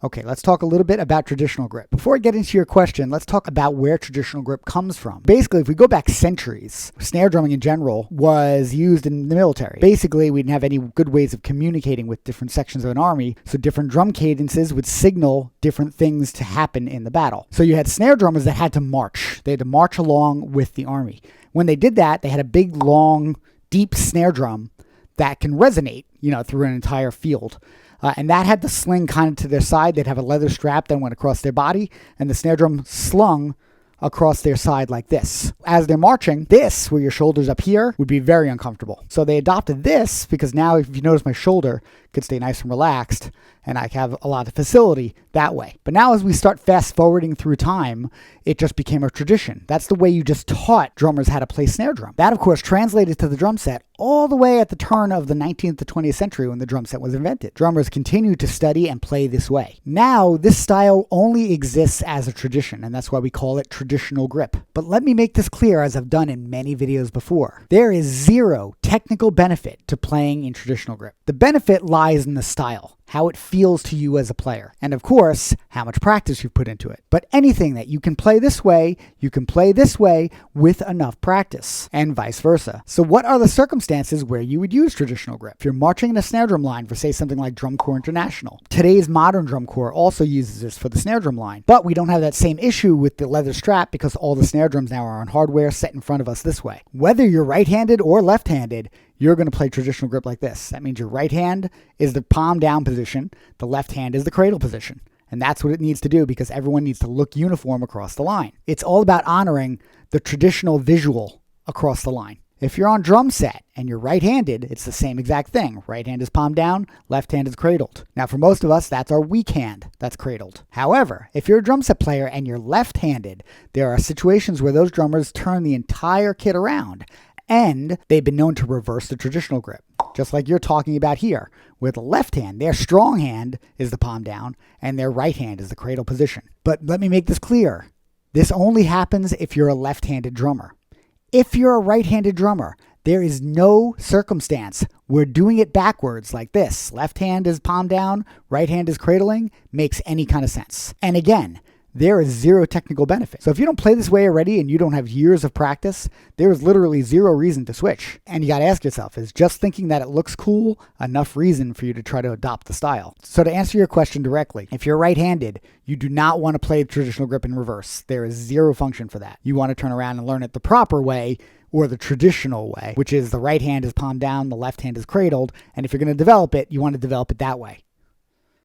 Okay, let's talk a little bit about traditional grip. Before I get into your question, let's talk about where traditional grip comes from. Basically, if we go back centuries, snare drumming in general was used in the military. Basically, we didn't have any good ways of communicating with different sections of an army, so different drum cadences would signal different things to happen in the battle. So you had snare drummers that had to march. They had to march along with the army. When they did that, they had a big, long, deep snare drum that can resonate, through an entire field. And that had the sling kind of to their side. They'd have a leather strap that went across their body, and the snare drum slung across their side like this. As they're marching, this, where your shoulder's up here, would be very uncomfortable. So they adopted this because now, if you notice, my shoulder could stay nice and relaxed, and I have a lot of facility that way. But now as we start fast forwarding through time, it just became a tradition. That's the way you just taught drummers how to play snare drum. That, of course, translated to the drum set all the way at the turn of the 19th to 20th century when the drum set was invented. Drummers continued to study and play this way. Now, this style only exists as a tradition, and that's why we call it traditional grip. But let me make this clear, as I've done in many videos before. There is zero technical benefit to playing in traditional grip. The benefit lies in the style, how it feels to you as a player, and of course, how much practice you've put into it. But anything that you can play this way, you can play this way with enough practice, and vice versa. So what are the circumstances where you would use traditional grip? If you're marching in a snare drum line for, say, something like Drum Corps International. Today's modern drum corps also uses this for the snare drum line, but we don't have that same issue with the leather strap because all the snare drums now are on hardware set in front of us this way. Whether you're right-handed or left-handed, you're going to play traditional grip like this. That means your right hand is the palm down position, the left hand is the cradle position. And that's what it needs to do because everyone needs to look uniform across the line. It's all about honoring the traditional visual across the line. If you're on drum set and you're right-handed, it's the same exact thing. Right hand is palm down, left hand is cradled. Now, for most of us, that's our weak hand that's cradled. However, if you're a drum set player and you're left-handed, there are situations where those drummers turn the entire kit around, and they've been known to reverse the traditional grip, just like you're talking about here. With the left hand, their strong hand is the palm down, and their right hand is the cradle position. But let me make this clear. This only happens if you're a left-handed drummer. If you're a right-handed drummer, there is no circumstance where doing it backwards like this, left hand is palm down, right hand is cradling, makes any kind of sense. And again, there is zero technical benefit. So if you don't play this way already and you don't have years of practice, there is literally zero reason to switch. And you got to ask yourself, is just thinking that it looks cool enough reason for you to try to adopt the style? So to answer your question directly, if you're right-handed, you do not want to play traditional grip in reverse. There is zero function for that. You want to turn around and learn it the proper way, or the traditional way, which is the right hand is palm down, the left hand is cradled. And if you're going to develop it, you want to develop it that way.